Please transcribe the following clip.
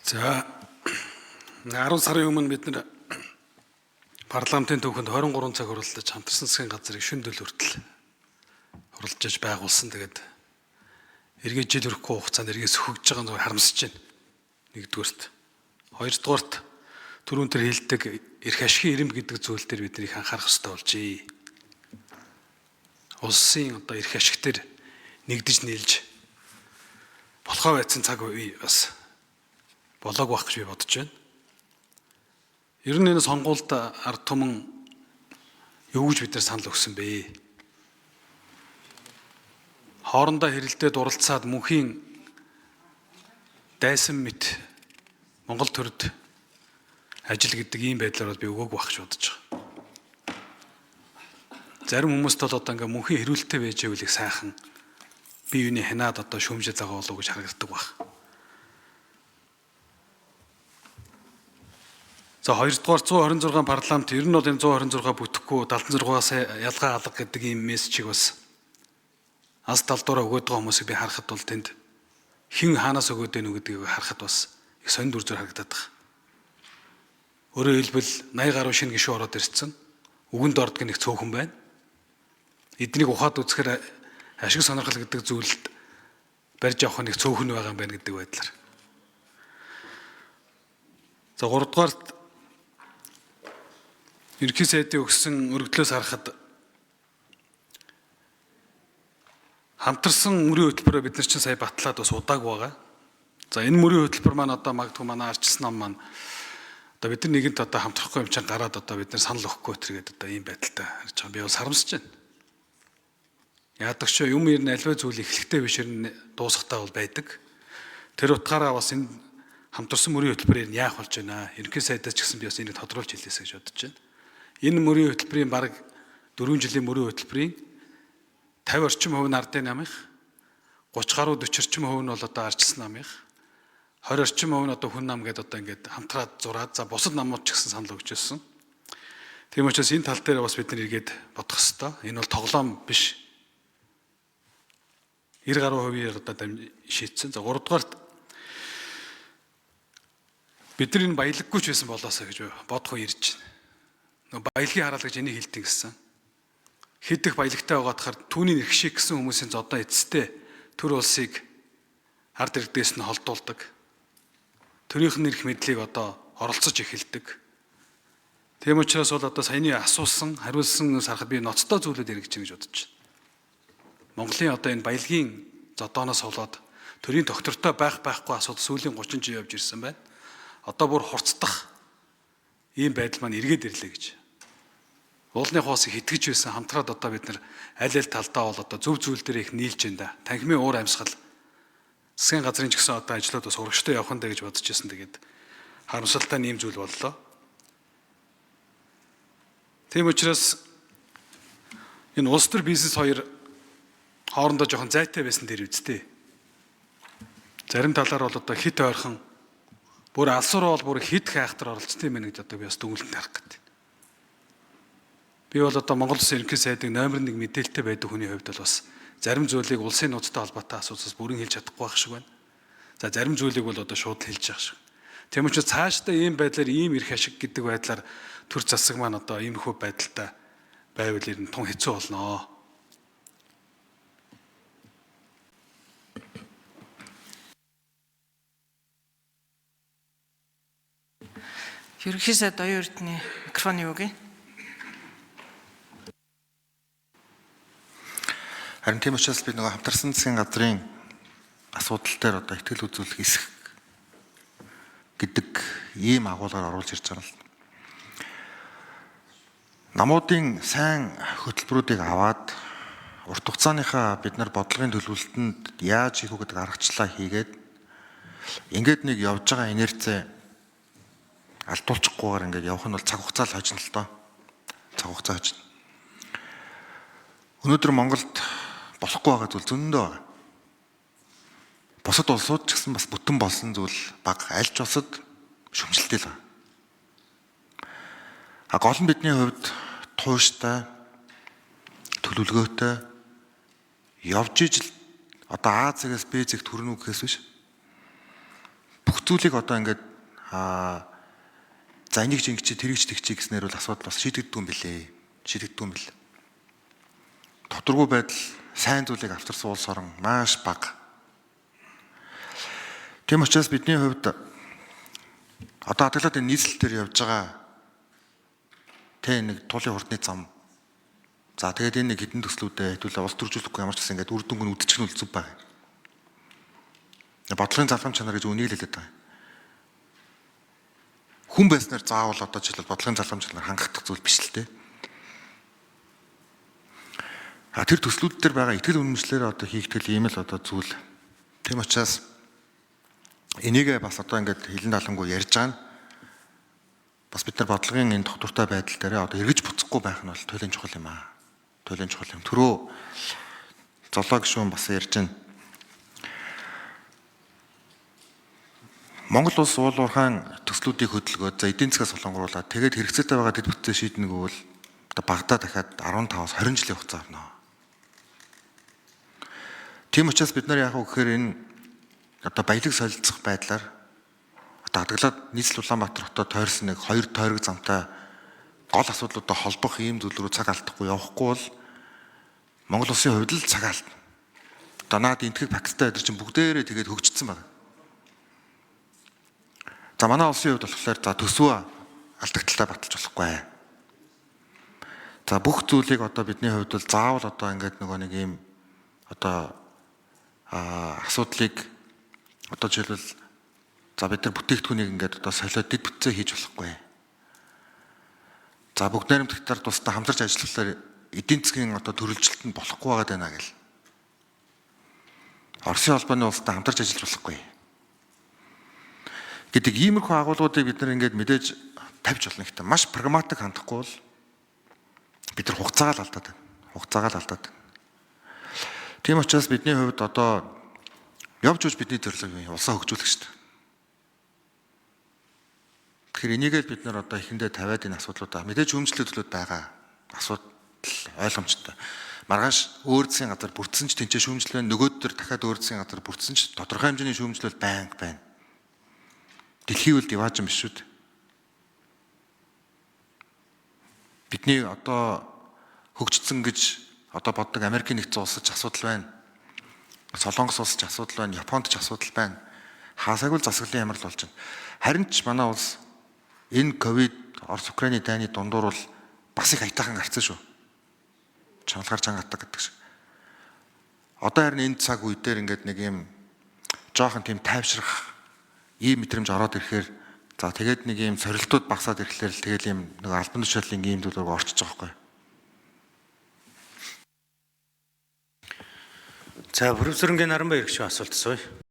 За 10 сарын өмнө бид нар парламентын төвхөнд 23 цаг уралдаж хамтарсан засгийн газрыг шөнөдөл хүртэл уралдаж байгуулсан. Тэгээд эргээд жил өрөхгүй хугацаанд эргээс хөгжиж байгаа нь харамсаж байна. Нэгдүгээрт. Хоёрдугаарт түрүүн тэр хэлдэг эрх ашигын ирэм гэдэг зүйл дээр бид нарыг анхаарах хэрэгтэй болжээ. Улсын одоо эрх ашиг дээр нэгдэж нийлж болохоо байсан цаг үе бас болоог байх гэж би бодож байна. Ер нь энэ сонгуульд ард түмэн юу гэж бид нар санал өгсөн бэ? Хоорондоо хэрэлдээд уралцаад мөнхийн дайсан мэт Монгол төрд ажил гэдэг ийм байдлаар би өгөөг байх гэж бодож байгаа. Зарим хүмүүст бол одоо ингээ мөнхийн хэрүүлтэй байж байвал их сайхан би юуны хянаад одоо шүүмжээ загаа болов гэж харагддаг баг. За хоёрдугаар 126 парламент ер нь бол энэ 126 бүтэхгүй 76-аас ялгаа алга гэдэг ийм мессежийг бас аз талдуура өгöd байгаа хүмүүсийг би харахад бол тэнд хэн хаанаас өгöd вэ гэдгийг харахад бас их сонир дүр зур харагдаад байгаа. Өөрөөр хэлбэл 80 гаруй шинэ гишүүн ороод ирсэн. Үгэнд ордог нэг цөөхөн байна. Эднийг ухаад үзэхээр ашиг сонирхол гэдэг зүйлд барьж авах нэг цөөхөн байгаа юм байна гэдэг байдлаар. За 3 дугаарт Ерөнхий сайдын өгсөн өргөдлөөс харахад хамтарсан мөрийн хөтөлбөрөөр бид нар чинь сая батлаад бас удааг байгаа. За энэ мөрийн хөтөлбөр маань одоо магадгүй манай арчилсан ном маань одоо бид нар нэгэнт одоо хамтрахгүй юм чинь гараад одоо бид нар санал өгөхгүй тэргээд одоо ийм байдалтай харж байгаа. Би бас харамсаж байна. Яадаг ч юм ер нь альва зүйл эхлэхтэй биш ер нь дуусахтаа бол байдаг. Тэр утгаараа бас энэ хамтарсан мөрийн хөтөлбөрээр яах болж байна. Ерөнхий сайдаас ч гэсэн би бас энийг тодруулж хэлээсэй гэж бодож байна. Энэ мөрийн хөтөлбөрийн бараг 4 жилийн мөрийн хөтөлбөрийн 50 орчим хувь нь ардын намынх, 30 гаруй 40 орчим хувь нь бол одоо арчилсан намынх, 20 орчим хувь нь одоо хүн нам гэдэг одоо ингээд хамтраад зураад за бусад намууд ч гэсэн санал өгч ирсэн. Тийм учраас энэ тал дээр бас бид нар эргээд бодох хэрэгтэй. Энэ бол тоглоом биш. 90 гаруй хувийн одоо шийдсэн. За 3 дугаарт бид нар энэ баялаггүй ч байсан болоосаа гэж бодох үе ирж байна. Баялагын хараал гэж энийг хэлдэг гэсэн. Хэд их баялагтай байгаа тахаар түүний нэрх шиг гэсэн хүмүүсийн зодоо эцэстээ төр улсыг ард иргэдээс нь холдуулдаг. Төрийнх нь нэрх мэдлийг одоо оролцож эхэлдэг. Тийм учраас бол одоо саяны асуусан, хариулсанаас харахад би ноцтой зүйлүүд яригч гэж бодож байна. Монголын одоо энэ баялагын зодооноос болоод төрийн доктортой байхгүй асуудал сүүлийн 30 жил явж ирсэн байна. Одоо бүр хурцдах ийм байдал маань эргээд ирлээ гэж. Уулны хоосыг хитгэж байсан хамтраад одоо бид нар аль талдаа бол одоо зөв зүйл дээр их нийлж байна да. Танхимын уур амьсгал засгийн газрын ч гэсэн одоо ажлууд бас урагштай явах нь даа гэж бодож байсан. Тэгээд харамсалтай нэм зүйл боллоо. Тийм учраас энэ улс төр бизнес хоёр хоорондоо жоохон зайтай байсан дээр үсттэй. Зарим талаар бол одоо хит ойрхон бүр алсуур бол бүр хит хайхтар оролцсон юм байна гэж одоо би бас дүгнэлтэнд харах гэдэг. Би бол одоо Монгол Улсын ерөнхий сайдын номер 1 мэдээлэлтэй байдаг хүний хувьд бол бас зарим зүйлийг улсын нууцтай холбоотой асуудлаас бүрэн хэлж чадахгүй байх шиг байна. За зарим зүйлийг бол одоо шууд хэлж явах шиг. Тийм учраас цаашдаа ийм байдлаар ийм эрх ашиг гэдэг байдлаар төр засаг маань одоо иймэрхүү байдалтай байвал ер нь тун хэцүү болно. Ерөнхий сайд оюун эрдэнэ микрофон юу гээ? Харин тийм учраас би нөгөө хамтарсан засгийн газрын асуудал дээр одоо ихтгэл үзүүлэх эсэх гэдэг ийм агуулгаар оруулж ирж байгаа юм л. Намуудын сайн хөтөлбөрүүдийг аваад урт хугацааныхаа бид нар бодлогын төлөвлөлтөнд яаж хийх вэ гэдэг аргачлалаа хийгээд ингээд нэг явж байгаа инерцээ алдуулчихгүйгээр ингээд явах нь бол цаг хугацаа л хожно л доо. Цаг хугацаа хожно. Өнөөдөр Монголд болохгүй байгаа зүйл зөндөө байгаа. Бусад улсууд ч гэсэн бас бүтэн болсон зүйл бага аль ч улсад шүмжлэлтэй л байгаа. Гол нь бидний хувьд тууштай, төлөвлөгөөтэй явж ижил одоо А зэгээс Б зэгт хүрнэ үү гэхээс биш. бүх зүйлийг одоо ингээд за энийг чи ингэж тэрийг ч тэгчих гэснээр бол асуудал бас шийдэгддэг юм билээ. Шийдэгддэг юм бил. Тодорхой байдал сайн зүйлийг авчирсан улс орон маш бага. Тийм учраас бидний хувьд одоо хадгалаад энэ нийслэл дээр явж байгаа нэг тулын хурдны зам. За тэгээд энэ нэг хідэн төслүүдэд хэдүүлээ улс төржүүлэхгүй ямар ч гэсэн ингээд үр дүнг нь үдчих нь үл зүв байна. Бодлогын залхам чанар гэж үнийг л хэлээд байгаа. Хүн байснаар заавал одоо жишээл бодлогын залхам чанар хангагдах зүйл биш л дээ. Тэр төслүүд дээр байгаа итгэл үнэмшлэр одоо хийгдэл ийм л одоо зүйл. Тийм учраас энийгээ бас одоо ингээд хилэн далангуй ярьж байгаа нь бас бид нар бодлогын энэ доктортой байдал дээр одоо эргэж буцахгүй байх нь бол туйлын чухал юм аа. Туйлын чухал юм. Түрүү золоо гишүүн бас ярьж байна. Монгол улс уулуурхаан төслүүдийг хөдөлгөөд за эдийн засгаас солонгоруулаад тэгээд хэрэгцээтэй байгаа дэд бүтцээ шийднэг бол одоо багадаа дахиад 15-аас 20 жилийн хугацаа авна. Тийм учраас бид нар яг гэхээр энэ одоо баялаг солилцох байдлаар одоо хадгалаад нийслэл Улаанбаатар хотод тойрсон нэг 2 тойрог замтай гол асуудлуудаа холбох ийм зүйл рүү цаг алдахгүй явахгүй бол Монгол улсын хувьд л цаг алдна. Одоо наад энтгэг пакеттай өдөр чинь бүгдээрээ тэгээд хөгжсөн байна. За манай улсын хувьд болохоор за төсвөө алдагталтай баталж болохгүй. За бүх зүйлийг одоо бидний хувьд бол заавал одоо ингээд нөгөө нэг ийм одоо асуудлыг одоо жишээлбэл за бид нар бүтээгдэхүүнийг ингээд одоо солиод дэд бүтцээ хийж болохгүй. За бүгд найрамдагтаар тусдаа хамтарч ажиллахлаар эдийн засгийн одоо төрөлжилт нь болохгүй байгаад байна гэл. Оросын холбооны улстай хамтарч ажиллаж болохгүй гэдэг иймэрхүү агуулгуудыг бид нар ингээд мэдээж тавьж болно гэхдээ маш прагматик хандахгүй бол бид нар хугацаагаа л алдаад байна. Хугацаагаа л алдаад байна. Тийм учраас бидний хувьд одоо явж явж бидний зорилго юм улсаа хөгжүүлэх шүү дээ. Тэгэхээр энийг л бид нар одоо ихэндээ тавиад энэ асуудлуудаа мэдээж өмчлөлт төлөд байгаа асуудал ойлгомжтой. Маргааш өөр засгийн газар бүрдсэн ч тэнцээ шүүмжлэл байна. Нөгөөд төр дахиад өөр засгийн газар бүрдсэн ч тодорхой хэмжээний шүүмжлэл байна. Дэлхий үлд явааж юм биш шүү дээ. Бидний одоо хөгжсөн гэж одоо боддог Америкийн нэгдсэн улсад ч асуудал байна. Солонгос улсад ч асуудал байна. Японд ч асуудал байна. Хаасаагүй засаглалын ямарл болж байна. Харин ч манай улс энэ ковид Орос Украины дайны дундуур бол бас их аятайхан гарцсан шүү. Чангалгаар чангатдаг гэдэг шиг. Одоо харин энэ цаг үе дээр ингээд нэг юм жоохон тийм тайвшрах ийм мэдрэмж ороод ирэхээр за тэгээд нэг ийм сорилтууд багасаад ирэхлээр л тэгэл ийм нэг албан тушаалын ийм зүйл рүү орчиж байгаа байхгүй. За, Профессор Наран Баяр гişүн асуулт асууя.